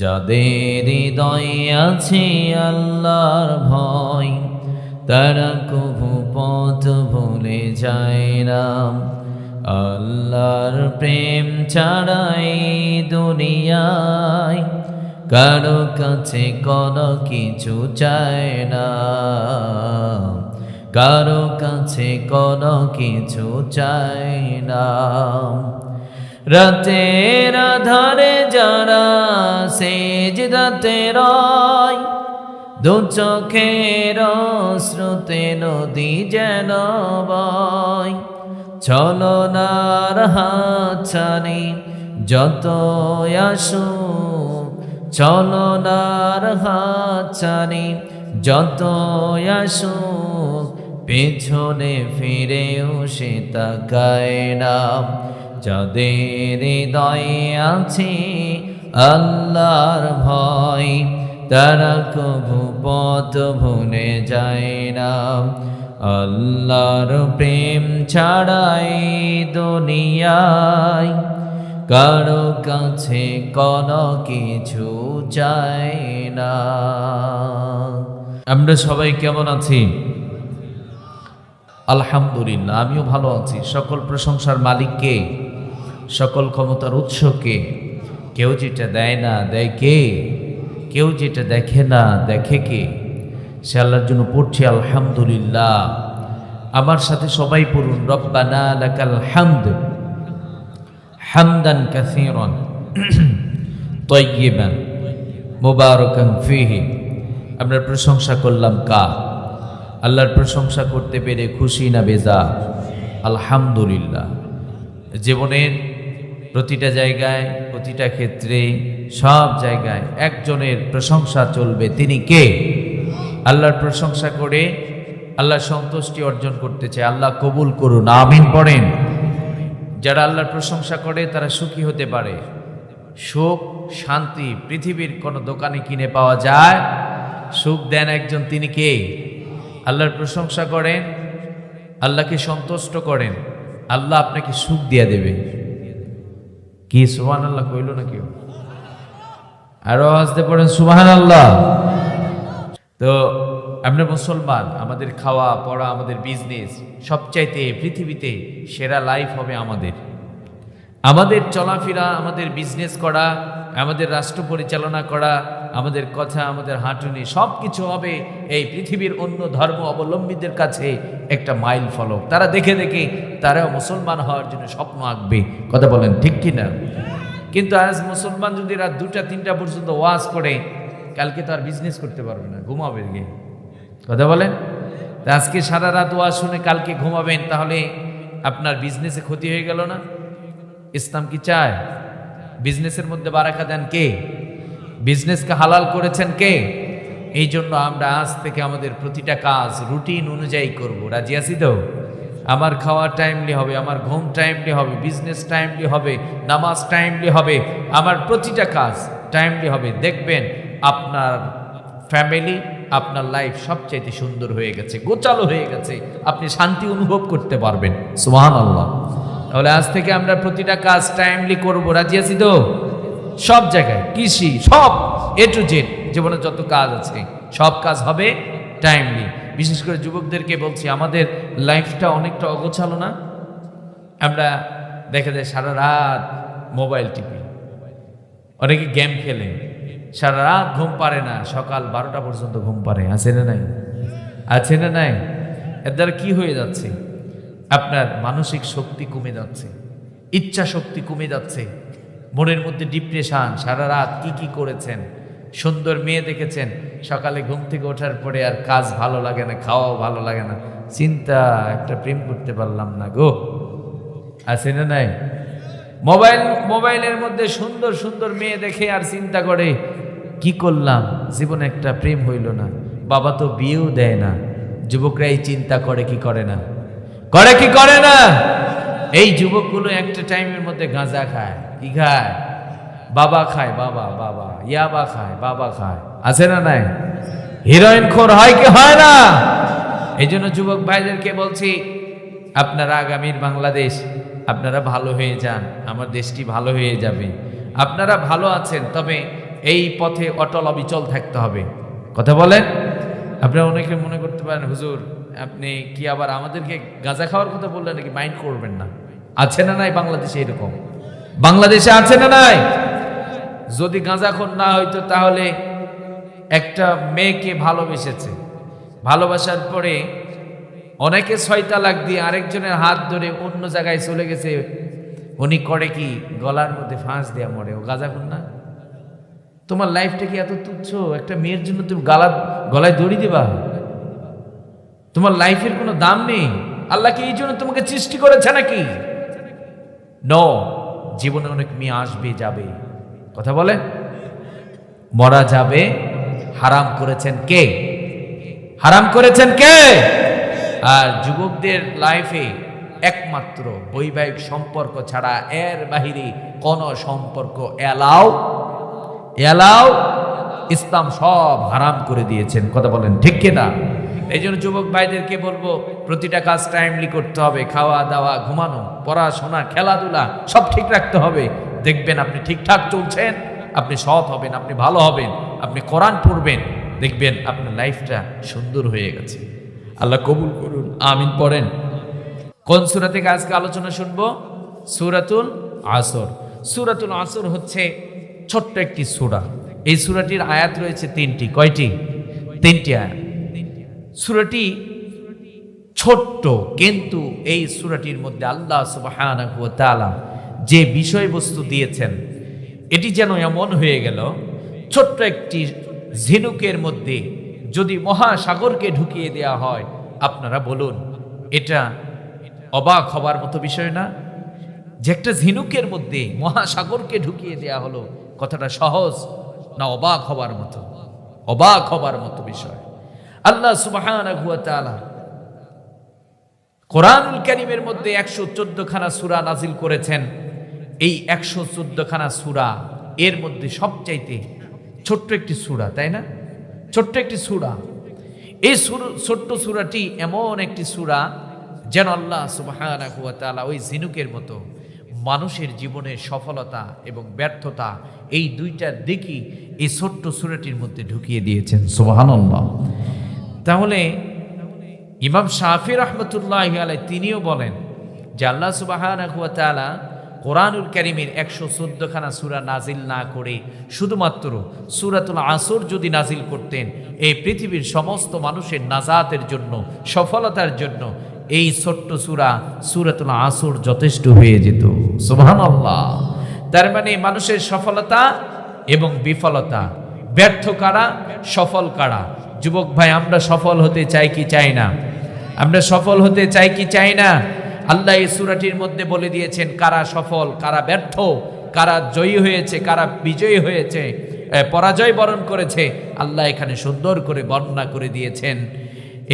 যাদের হৃদয়ে আছে আল্লাহর ভয়, তারা কভু পথ ভুলে যায় না। আল্লাহর প্রেম ছাড়াই দুনিয়ায় কারো কাছে কোনো কিছু চায় না, কারো কাছে কোনো কিছু চায় না। রাতের আধারে যারা সেজদাতে রয়, দু চোখের শ্রুতে নদী যেন বয়। ছলনার হাতছানি যত আসুক, ছলনার হাতছানি যত আসুক, পেছনে ফিরেও সে তাকায় না। যাদের হৃদয়ে আছে আল্লাহর ভয়, তারা কভু পথ ভুলে যায় না। আল্লাহর প্রেম ছাড়াই দুনিয়ায় কারো কাছে কোনো কিছু চায় না। আমরা সবাই কেমন আছি? আলহামদুলিল্লাহ, আমিও ভালো আছি। সকল প্রশংসার মালিক কে? সকল ক্ষমতার উৎস কে? কেউ যেটা দেয় না দেয় কে? কেউ যেটা দেখে না দেখে কে? সে আল্লাহর জন্য পড়ছি আলহামদুলিল্লাহ। আমার সাথে সবাই পড়ুন, রব্বানা লাকাল হামদ হামদান কাসীরান তাইয়্যিবান মুবারাকান ফীহি। আমরা প্রশংসা করলাম কার? আল্লাহর প্রশংসা করতে পেরে খুশি না বেজার? আলহামদুলিল্লাহ। জীবনের প্রতিটা জায়গায়, প্রতিটা ক্ষেত্রে, সব জায়গায় একজনের প্রশংসা চলবে। তিনি কে? আল্লাহর প্রশংসা করে আল্লাহর সন্তুষ্টি অর্জন করতে চায়। আল্লাহ কবুল করুন, আমিন পড়েন। যারা আল্লাহর প্রশংসা করে তারা সুখী হতে পারে। সুখ শান্তি পৃথিবীর কোনো দোকানে কিনে পাওয়া যায়? সুখ দেন একজন, তিনি কে? আল্লাহর প্রশংসা করেন, আল্লাহকে সন্তুষ্ট করেন, আল্লাহ আপনাকে সুখ দিয়ে দেবে। কি সুবহানাল্লাহ কইল না কেউ? আরো আসতে পড়েন সুবহানাল্লাহ। তো আমরা মুসলমান, আমাদের খাওয়া পড়া, আমাদের বিজনেস, সবচাইতে পৃথিবীতে সেরা লাইফ হবে আমাদের। আমাদের চলাফেরা, আমাদের বিজনেস করা, আমাদের রাষ্ট্র পরিচালনা করা, আমাদের কথা, আমাদের হাঁটুনি, সব কিছু হবে এই পৃথিবীর অন্য ধর্ম অবলম্বীদের কাছে একটা মাইল ফলক। তারা দেখে দেখে তারাও মুসলমান হওয়ার জন্য স্বপ্ন আঁকবে। কথা বলেন ঠিক কিনা? কিন্তু আজ মুসলমান যদি রাত 2টা-3টা পর্যন্ত ওয়াজ করে, কালকে তো আর বিজনেস করতে পারবে না, ঘুমাবে গিয়ে। কথা বলেন। তা আজকে সারা রাত ওয়াজ শুনে কালকে ঘুমাবেন, তাহলে আপনার বিজনেসে ক্ষতি হয়ে গেল না? ইসলাম কি চায়? বিজনেসের মধ্যে বারাকা দেন কে? বিজনেসকে হালাল করেছেন কে? এই জন্য আমরা আজ থেকে আমাদের প্রতিটা কাজ রুটিন অনুযায়ী করব। রাজি আছি তো? আমার খাওয়া টাইমলি হবে, আমার ঘুম টাইমলি হবে, বিজনেস টাইমলি হবে, নামাজ টাইমলি হবে, আমার প্রতিটা কাজ টাইমলি হবে। দেখবেন আপনার ফ্যামিলি, আপনার লাইফ সবচাইতে সুন্দর হয়ে গেছে, গোছালো হয়ে গেছে, আপনি শান্তি অনুভব করতে পারবেন। সুবহানাল্লাহ। তাহলে আজ থেকে আমরা প্রতিটা কাজ টাইমলি করব। রাজি আছি তো? সব জায়গায়, কৃষি, সব এ টু জেড, জীবনে যত কাজ আছে সব কাজ হবে টাইমলি। বিশেষ করে যুবকদেরকে বলছি, আমাদের লাইফটা অনেকটা অগোছালো না? আমরা দেখা যায় সারা রাত মোবাইল টিপি, অনেকে গেম খেলে, সারা রাত ঘুম পারে না, সকাল 12টা পর্যন্ত ঘুম পারে। আছে না নাই? আছে না নাই? এর দ্বারা কি হয়ে যাচ্ছে? আপনার মানসিক শক্তি কমে যাচ্ছে, ইচ্ছা শক্তি কমে যাচ্ছে, মনের মধ্যে ডিপ্রেশন। সারা রাত কি কি করেছেন, সুন্দর মেয়ে দেখেছেন, সকালে ঘুম থেকে ওঠার পরে আর কাজ ভালো লাগে না, খাওয়াও ভালো লাগে না, চিন্তা, একটা প্রেম করতে পারলাম না গো। আছে না নাই? মোবাইলের মধ্যে সুন্দর সুন্দর মেয়ে দেখে আর চিন্তা করে, কি করলাম, জীবনে একটা প্রেম হইল না, বাবা তো বিয়েও দেয় না। যুবকরা এই চিন্তা করে কি করে না? করে কি করে না? এই যুবকগুলো একটা টাইমের মধ্যে গাঁজা খায়, কি খায়? বাবা খায়, বাবা বাবা, ইয়াবা খায়, বাবা খায়। আছে না নাই? হিরোইন খোর হয় কি হয় না? এই জন্য যুবক ভাইদেরকে বলছি, আপনারা আগামীর বাংলাদেশ, আপনারা ভালো হয়ে যান, আমার দেশটি ভালো হয়ে যাবে। আপনারা ভালো আছেন, তবে এই পথে অটল অবিচল থাকতে হবে। কথা বলেন। আপনারা অনেকে মনে করতে পারেন, হুজুর আপনি কি আবার আমাদেরকে গাঁজা খাওয়ার কথা বললেন নাকি? মাইন্ড করবেন না। আছে না নাই বাংলাদেশে এরকম? বাংলাদেশে আছে না নাই? যদি গাঁজাখোর না হইতো তাহলে একটা মেয়েকে ভালোবেসেছে, ভালোবাসার পরে অনেকে 6 তালাক দিয়ে আরেকজনের হাত ধরে অন্য জায়গায় চলে গেছে, উনি করে কি গলার মধ্যে ফাঁস দেয়া মরে, ও গাঁজাখোর না? তোমার লাইফটা কি এত তুচ্ছ? একটা মেয়ের জন্য তুমি গলায় দড়ি দিবা? তোমার লাইফের কোনো দাম নেই? আল্লাহ কি এই জন্য তোমাকে সৃষ্টি করেছে নাকি? নো। জীবনে অনেক মেয়ে আসবে যাবে। কথা বলেন। মরা যাবে। হারাম করেছেন কে? হারাম করেছেন কে? আর যুবকদের লাইফে একমাত্র বৈবাহিক সম্পর্ক ছাড়া এর বাহিরে কোন সম্পর্ক এলাও ইসলাম সব হারাম করে দিয়েছেন। কথা বলেন ঠিক কিনা? এই জন্য যুবক ভাইদেরকে বলবো, প্রতিটা কাজ টাইমলি করতে হবে। খাওয়া দাওয়া, ঘুমানো, পড়াশোনা, খেলাধুলা সব ঠিক রাখতে হবে। দেখবেন আপনি ঠিকঠাক চলছেন, আপনি সৎ হবেন, আপনি ভালো হবেন, আপনি কোরআন পড়বেন, দেখবেন আপনার লাইফটা সুন্দর হয়ে গেছে। আল্লাহ কবুল করুন, আমিন পড়েন। কোন সূরা থেকে আজকে আলোচনা শুনবো? সূরাতুল আসর। সূরাতুল আসর হচ্ছে ছোট্ট একটি সূরা। এই সূরাটির আয়াত রয়েছে 3টি। কয়টি? 3টি আয়াত। সূরাটি ছোট্ট, কিন্তু এই সূরাটির মধ্যে আল্লাহ সুবহানাহু ওয়া তাআলা যে বিষয়বস্তু দিয়েছেন, এটি যেন এমন হয়ে গেল ছোট্ট একটি ঝিনুকের মধ্যে যদি মহাসাগরকে ঢুকিয়ে দেয়া হয়, আপনারা বলুন এটা অবাক হবার মতো বিষয় না? যে একটা ঝিনুকের মধ্যে মহাসাগরকে ঢুকিয়ে দেয়া হলো, কথাটা সহজ না অবাক হবার মতো? অবাক হবার মতো বিষয়। আল্লাহ সুবহানাহু ওয়া তাআলা কোরআনুল কারীমের মধ্যে 114 খানা সূরা নাজিল করেছেন। এই 114 খানা সূরা এর মধ্যে সবচাইতে ছোট্ট একটি সূরা, তাই না? ছোট্ট একটি সূরা। এই ছোট্ট সূরাটি এমন একটি সূরা যেন আল্লাহ সুবহানাহু ওয়া তাআলা ওই ঝিনুকের মতো মানুষের জীবনের সফলতা এবং ব্যর্থতা, এই দুইটার দিকই এই ছোট্ট সূরাটির মধ্যে ঢুকিয়ে দিয়েছেন। সুবহানাল্লাহ। তাহলে ইমাম শাফি রাহমাতুল্লাহি আলাইহি তিনিও বলেন যে আল্লাহ সুবহানাহু ওয়া তাআলা কোরআনুল কারীমের 114 খানা সূরা নাজিল না করে শুধুমাত্র সূরাতুল আসর যদি নাজিল করতেন, এই পৃথিবীর সমস্ত মানুষের নাজাতের জন্য, সফলতার জন্য এই ছোট্ট সূরাতুল আসর যথেষ্ট হয়ে যেত। সুবহানাল্লাহ। তার মানে মানুষের সফলতা এবং বিফলতা, ব্যর্থ কারা, সফল কারা? যুবক ভাই, আমরা সফল হতে চাই কি চাই না? আমরা সফল হতে চাই কি চাই না? আল্লাহ এই সূরাটির মধ্যে বলে দিয়েছেন কারা সফল, কারা ব্যর্থ, কারা জয়ী হয়েছে, কারা বিজয়ী হয়েছে, পরাজয় বরণ করেছে। আল্লাহ এখানে সুন্দর করে বর্ণনা করে দিয়েছেন।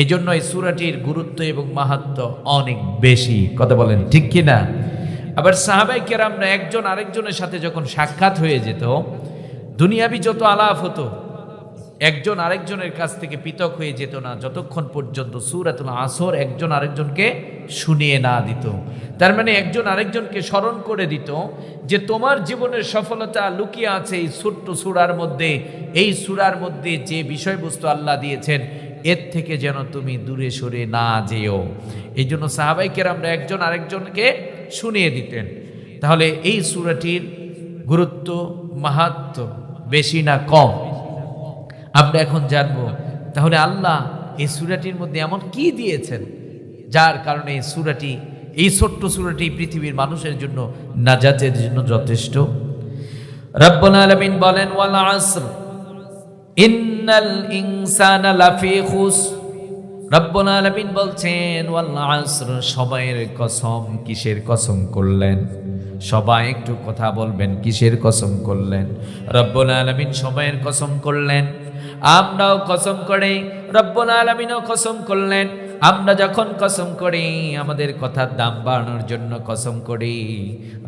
এই জন্য এই সূরাটির গুরুত্ব এবং মাহাত্ম্য অনেক বেশি। কথা বলেন ঠিক কিনা? আবার সাহাবায়ে কেরামরা একজন আরেকজনের সাথে যখন সাক্ষাৎ হয়ে যেত, দুনিয়াবি যত আলাপ হতো, একজন আরেকজনের কাছ থেকে পৃথক হয়ে যেত না যতক্ষণ পর্যন্ত সূরাতুল আসর একজন আরেকজনকে শুনিয়ে না দিত। তার মানে একজন আরেকজনকে স্মরণ করে দিত যে তোমার জীবনের সফলতা লুকিয়ে আছে এই ছোট্ট সূরার মধ্যে। এই সূরার মধ্যে যে বিষয়বস্তু আল্লাহ দিয়েছেন, এর থেকে যেন তুমি দূরে সরে না যেও। এই জন্য সাহাবায়ে কেরামরা একজন আরেকজনকে শুনিয়ে দিতেন। তাহলে এই সূরাটির গুরুত্ব, মাহাত্ম্য বেশি না কম আমরা এখন জানবো। তাহলে আল্লাহ এই সূরাটির মধ্যে এমন কি দিয়েছেন যার কারণে এই সূরাটি, এই ছোট্ট সূরাটি পৃথিবীর মানুষের জন্য নাজাতের জন্য যথেষ্ট। রব্বুল আলামিন বলেন ওয়াল আসর ইন্নাল ইনসানা লাফি খুস। রব্বুল আলামিন বলছেন ওয়াল আসর, সময়ের কসম। কিসের কসম করলেন? সবাই একটু কথা বলবেন, কিসের কসম করলেন? রব্বুল আলামিন সময়ের কসম করলেন। আমরাও কসম করে, রব্বুল আলামিনও কসম করলেন। আমরা যখন কসম করি আমাদের কথার দাম বাড়ানোর জন্য কসম করি।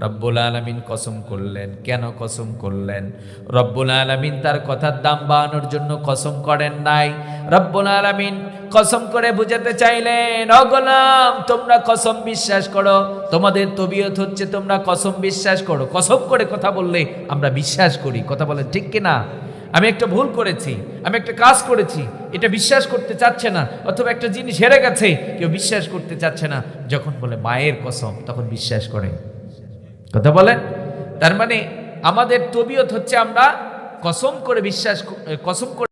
রব্বুল আলামিন কসম করলেন, কেন কসম করলেন? রব্বুল আলামিন তার কথার দাম বাড়ানোর জন্য কসম করেন নাই। রব্বুল আলামিন কসম করে বুঝাতে চাইলেন, ও গোলাম তোমরা কসম বিশ্বাস করো, তোমাদের তবিয়ত হচ্ছে তোমরা কসম বিশ্বাস করো। কসম করে কথা বললে আমরা বিশ্বাস করি। কথা বলেন ঠিক কিনা? আমি একটা ভুল করেছি, আমি একটা কাজ করেছি, এটা বিশ্বাস করতে চাচ্ছে না, অথবা একটা জিনিস হেরে গেছে, কেউ বিশ্বাস করতে চাচ্ছে না। যখন বলে মায়ের কসম তখন বিশ্বাস করে। কথা বলেন। তার মানে আমাদের তবিয়ত হচ্ছে আমরা কসম করে বিশ্বাস, কসম করে